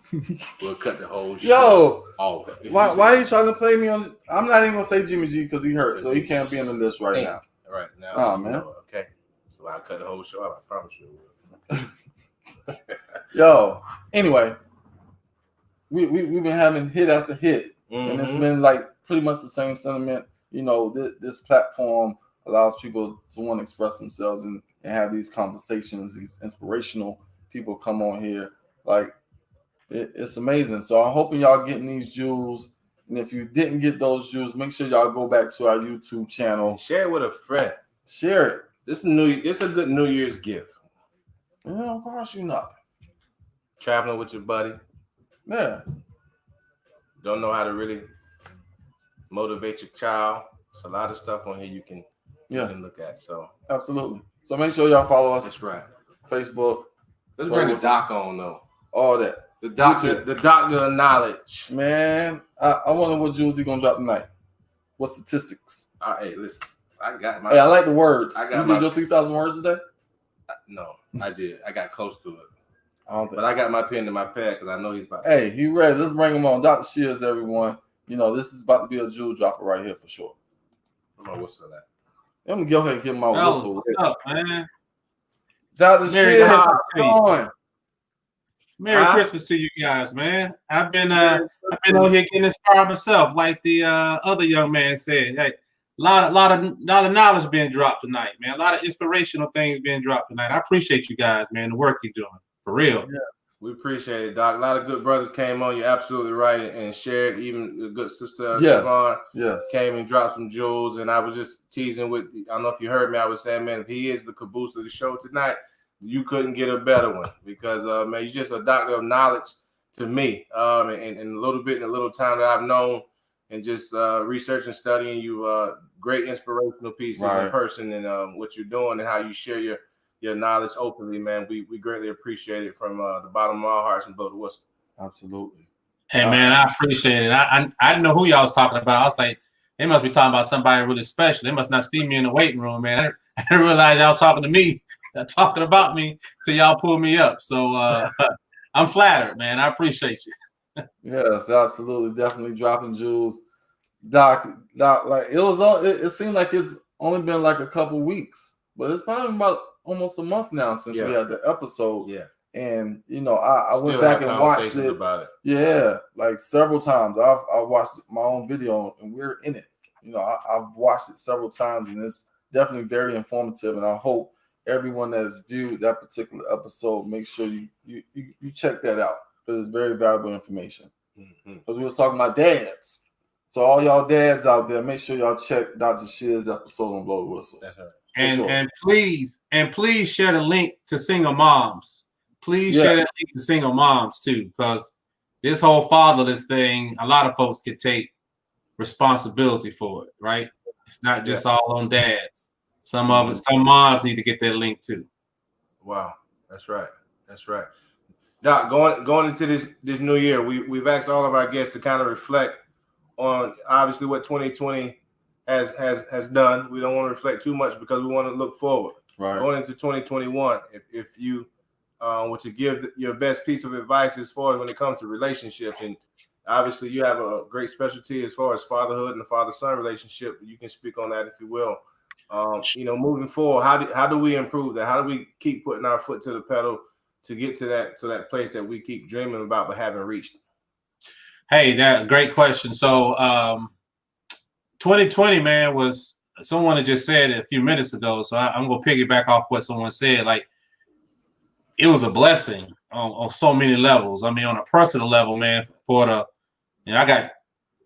We'll cut the whole show off.
Why are you trying to play me on? I'm not even gonna say Jimmy G because he hurt, so he can't be in the list right now.
Right now.
Oh man.
Okay. So I'll cut the whole show off. I promise you.
Yo. Anyway, we've been having hit after hit, and it's been like pretty much the same sentiment. This platform allows people to want to express themselves and have these conversations, these inspirational people come on here. Like it's amazing. So I'm hoping y'all getting these jewels. And if you didn't get those jewels, make sure y'all go back to our YouTube channel.
And share it with a friend.
Share it.
This is a good New Year's gift.
It don't cost you nothing.
Traveling with your buddy.
Yeah.
Don't know how to really motivate your child. It's a lot of stuff on here you can look at. So
absolutely. So make sure y'all follow us.
That's right.
Facebook.
Let's bring the doc on though.
All that.
The doctor of knowledge.
Man, I wonder what jewels he gonna drop tonight. What statistics?
Hey, listen. I got my.
Hey, I like the words.
You
did your 3,000 words today?
No, I did. I got close to it.
But
I got my pen in my pad because I know he's about to.
Hey, he ready. Let's bring him on. Dr. Shears, everyone. This is about to be a jewel dropper right here for sure.
I'm gonna whistle that.
Let me go ahead and get my whistle.
What's up, man?
Dr. Shears, how's it going?
Merry Christmas to you guys, man. I've been on here getting inspired myself, like the other young man said. Hey, a lot of knowledge being dropped tonight, man. A lot of inspirational things being dropped tonight. I appreciate you guys, man. The work you're doing, for real.
Yeah, we appreciate it, Doc. A lot of good brothers came on. You're absolutely right, and shared. Even the good sister Siobhan came and dropped some jewels. And I was just teasing with. I don't know if you heard me. I was saying, man, if he is the caboose of the show tonight, you couldn't get a better one because, man, you're just a doctor of knowledge to me. And a little bit in the little time that I've known and just researching, studying you, great inspirational pieces in person and what you're doing and how you share your knowledge openly, man. We greatly appreciate it from the bottom of our hearts and blow the whistle.
Absolutely.
Hey, man, I appreciate it. I didn't know who y'all was talking about. I was like, they must be talking about somebody really special. They must not see me in the waiting room, man. I didn't realize y'all talking to me. Talking about me till y'all pull me up. So I'm flattered, man. I appreciate you.
Yes, absolutely. Definitely dropping jewels. Doc, like it seemed like it's only been like a couple weeks, but it's probably about almost a month now since we had the episode. Yeah. And I went back and watched it.
About it.
Yeah, like several times. I watched my own video and we're in it. I've watched it several times and it's definitely very informative. And I hope everyone that has viewed that particular episode, make sure you check that out because it's very valuable information. Because we were talking about dads. So all y'all dads out there, make sure y'all check Dr. Shears' episode on Blow the Whistle.
That's right.
And please share the link to single moms. Please share that link to single moms too, because this whole fatherless thing, a lot of folks could take responsibility for it, right? It's not just all on dads. Some moms need to get their link too.
Wow, that's right. That's right. Doc, going into this new year, we've asked all of our guests to kind of reflect on obviously what 2020 has done. We don't want to reflect too much because we want to look forward. Right. Going into 2021, if you were to give your best piece of advice as far as when it comes to relationships and obviously you have a great specialty as far as fatherhood and the father-son relationship. You can speak on that if you will. Moving forward, how do we improve that? How do we keep putting our foot to the pedal to get to that place that we keep dreaming about but haven't reached?
Hey, that great question. So 2020, man, was someone had just said it a few minutes ago. So I'm gonna piggyback off what someone said. Like, it was a blessing on so many levels. I mean, on a personal level, man, I got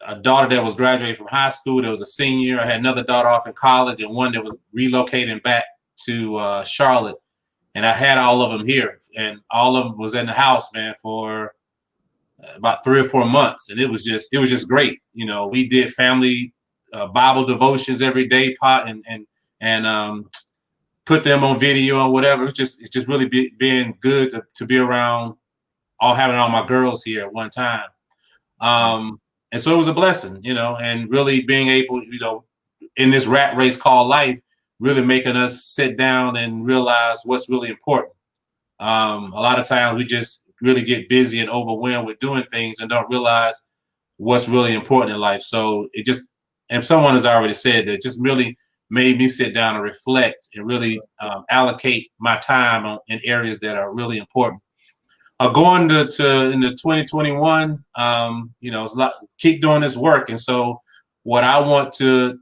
a daughter that was graduating from high school. That was a senior. I had another daughter off in college, and one that was relocating back to Charlotte. And I had all of them here, and all of them was in the house, man, for about 3 or 4 months, and it was just great. We did family Bible devotions every day, and put them on video or whatever. It's just really being good to be around, having all my girls here at one time. And so it was a blessing, and really being able, in this rat race called life, really making us sit down and realize what's really important. A lot of times we just really get busy and overwhelmed with doing things and don't realize what's really important in life. So and someone has already said that, just really made me sit down and reflect and really allocate my time in areas that are really important. Going into 2021, it's a lot, keep doing this work. And so what I want to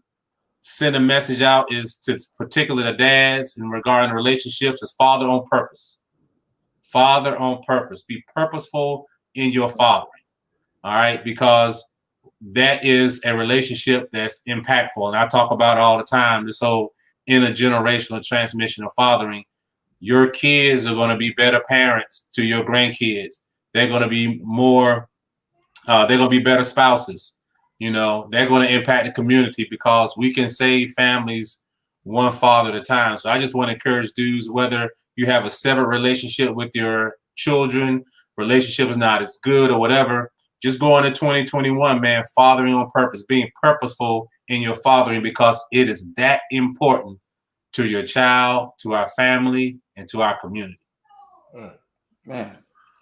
send a message out is to particularly the dads in regarding relationships is father on purpose. Father on purpose. Be purposeful in your fathering. All right, because that is a relationship that's impactful. And I talk about it all the time, this whole intergenerational transmission of fathering. Your kids are going to be better parents to your grandkids. They're going to be they're going to be better spouses. They're going to impact the community because we can save families one father at a time. So I just want to encourage dudes, whether you have a severed relationship with your children, relationship is not as good or whatever, just go into 2021, man, fathering on purpose, being purposeful in your fathering, because it is that important to your child, to our family, and to our community.
Man.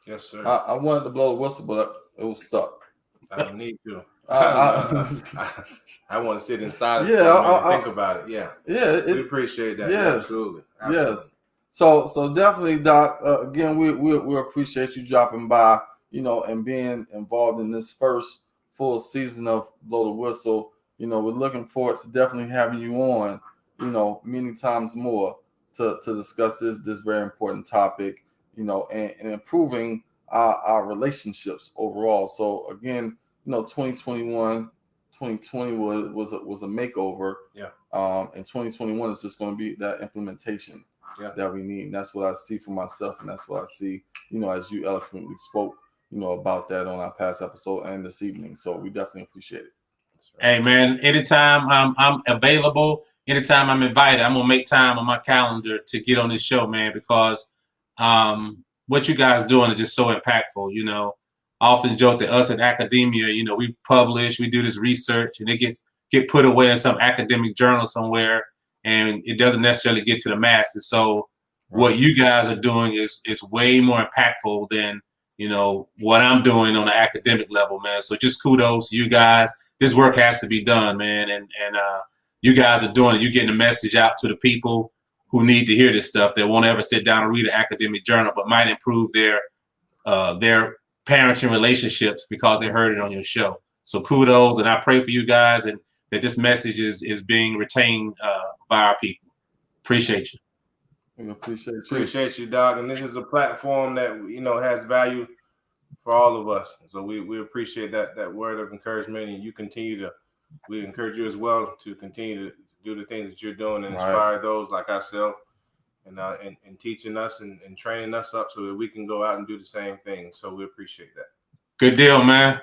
Yes, sir.
I wanted to blow the whistle, but it was stuck.
I don't need to. I want to sit inside and think about it. Yeah.
Yeah.
We appreciate that.
Yes.
Absolutely.
Yes. So definitely, Doc, again, we appreciate you dropping by, and being involved in this first full season of Blow the Whistle. We're looking forward to definitely having you on, many times more to discuss this very important topic, and improving our relationships overall. So again, 2021, 2020 was a makeover.
Yeah.
And 2021 is just going to be that implementation that we need. And that's what I see for myself, and that's what I see, as you eloquently spoke, about that on our past episode and this evening. So we definitely appreciate it.
Hey, man, anytime I'm available, anytime I'm invited, I'm gonna make time on my calendar to get on this show, man, because what you guys doing is just so impactful. I often joke that us in academia, we publish, we do this research, and it get put away in some academic journal somewhere, and it doesn't necessarily get to the masses. So what you guys are doing is way more impactful than what I'm doing on the academic level, man. So just kudos to you guys. This work has to be done, man, and you guys are doing it. You're getting the message out to the people who need to hear this stuff, that won't ever sit down and read an academic journal, but might improve their parenting relationships because they heard it on your show. So kudos, and I pray for you guys, and that this message is being retained by our people. Appreciate you.
We
Appreciate you, Doc. And this is a platform that has value for all of us. So we appreciate that word of encouragement, and we encourage you as well to continue to do the things that you're doing and inspire those like ourselves, and teaching us and training us up so that we can go out and do the same thing. So we appreciate that.
Good deal, man.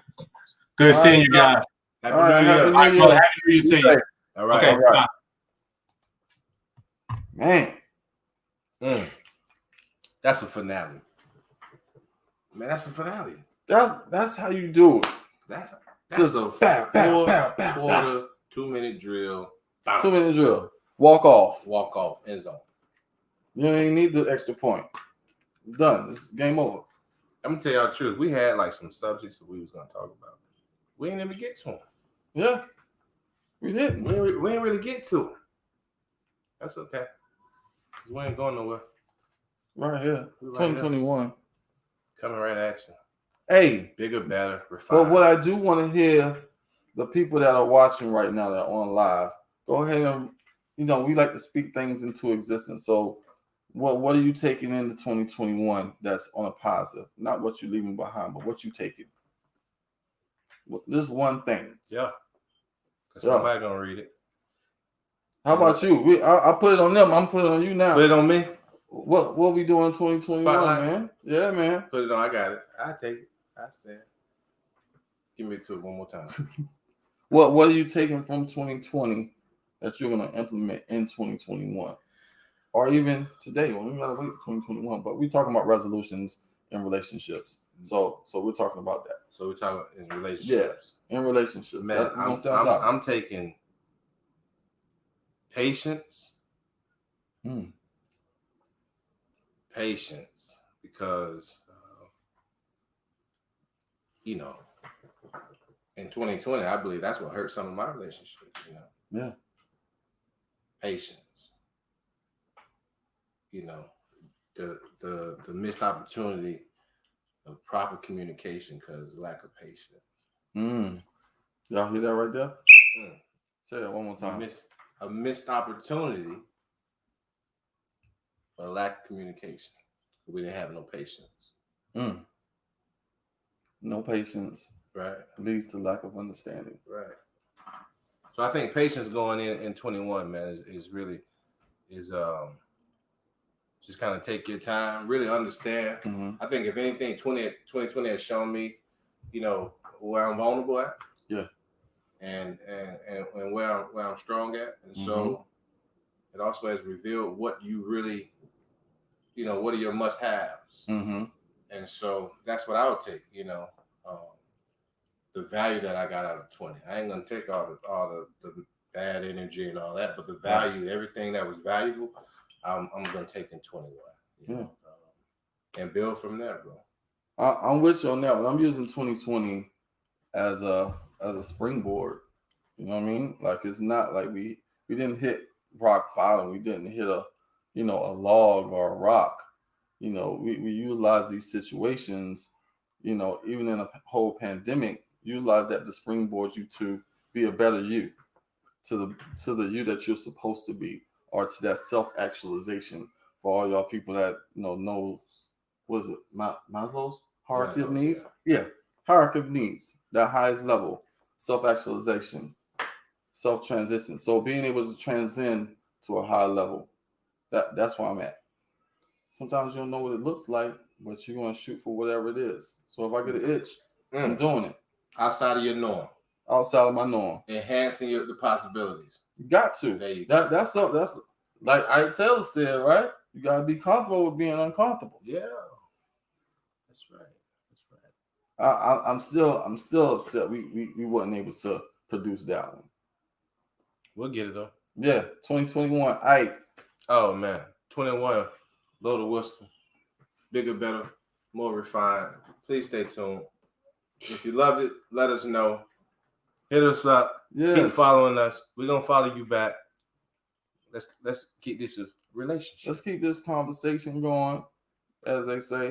Good seeing you guys.
Happy New Year.
Happy New Year to you.
All right.
Okay.
All right. Man.
That's a finale. Man, that's a finale.
That's how you do it.
That's a 4-quarter 2-minute drill.
2-minute drill. Walk off. End zone. You don't even need the extra point. Done. This is game over.
I'm gonna tell y'all the truth. We had like some subjects that we was gonna talk about. We didn't even get to them.
Yeah, we didn't.
We didn't really get to them. That's okay. We ain't going nowhere.
Right here, 2021.
Coming right at you.
Hey,
bigger, better, refined.
But what I do want to hear, the people that are watching right now that are on live, go ahead and, we like to speak things into existence. So what are you taking into 2021 that's on a positive? Not what you're leaving behind, but what you taking. This one thing.
Yeah. Because somebody gonna read it.
How about you? I put it on them. I'm putting it on you now.
Put it on me.
What we doing in 2021, Spotlight. Man? Yeah, man.
Put it on. I got it. I take it. I stand. Give me to it one more time.
What are you taking from 2020 that you're gonna implement in 2021, or even today? Well, we gotta wait for 2021, but we're talking about resolutions in relationships. So we're talking about that.
So we're talking in relationships.
Yeah, in relationships.
Man, I'm taking patience. Patience, because in 2020, I believe that's what hurt some of my relationships.
Yeah.
Patience. The missed opportunity of proper communication because lack of patience.
Y'all hear that right there? Say that one more time.
A missed opportunity for lack of communication. We didn't have no patience.
No patience.
Right.
Leads to lack of understanding.
Right. So I think patience going in 21, man, is really just kind of take your time, really understand. I think if anything, 2020 has shown me, where I'm vulnerable at.
Yeah.
And where I'm strong at. And so it also has revealed what you really, what are your must-haves. And so that's what I would take, the value that I got out of 20. I ain't gonna take all the bad energy and all that, but the value, everything that was valuable, I'm gonna take in 21. And build from there, bro.
I'm with you on that one. I'm using 2020 as a springboard. You know what I mean? Like, it's not like we didn't hit rock bottom. We didn't hit a log or a rock. We utilize these situations, even in a whole pandemic, utilize that to springboard you to be a better you, to the you that you're supposed to be, or to that self-actualization. For all y'all people that knows, what is it, Maslow's hierarchy of needs? Yeah, hierarchy of needs, that highest level, self-actualization, self-transition. So being able to transcend to a higher level, that's where I'm at. Sometimes you don't know what it looks like, but you're going to shoot for whatever it is. So if I get an itch, I'm doing it.
Outside of your norm.
Outside of my norm.
Enhancing the possibilities.
You got to.
There you go.
That's like Ike Taylor said, right? You got to be comfortable with being uncomfortable.
Yeah. That's right.
I'm still upset we weren't able to produce that one.
We'll get it though.
Yeah, 2021. Ike.
Oh man, 21. Blow the whistle. Bigger, better, more refined. Please stay tuned. If you love it, let us know. Hit us up.
Yes.
Keep following us. We're gonna follow you back. Let's keep this a relationship.
Let's keep this conversation going. As they say,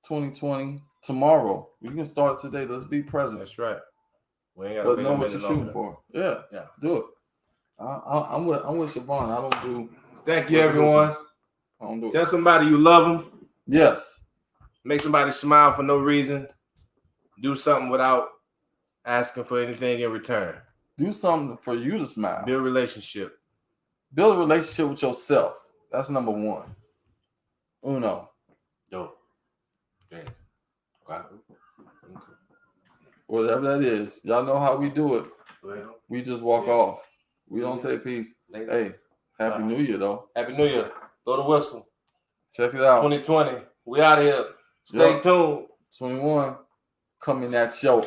2020 tomorrow. We can start today. Let's be present.
That's right. We ain't
but know what you're shooting for. Yeah. Do it. I'm with Siobhan. I don't do.
Thank you, everyone.
I don't do
Tell somebody you love them.
Yes.
Make somebody smile for no reason. Do something without asking for anything in return.
Do something for you to smile.
Build a relationship.
Build a relationship with yourself. That's number one. Uno.
Dope. Thanks. Wow. Okay.
Whatever that is. Y'all know how we do it.
Well,
we just walk off. We don't say peace.
Later.
Hey, Happy New Year, though.
Happy New Year. Blow the whistle.
Check it out.
2020. We out of here. Stay tuned.
21. Coming at your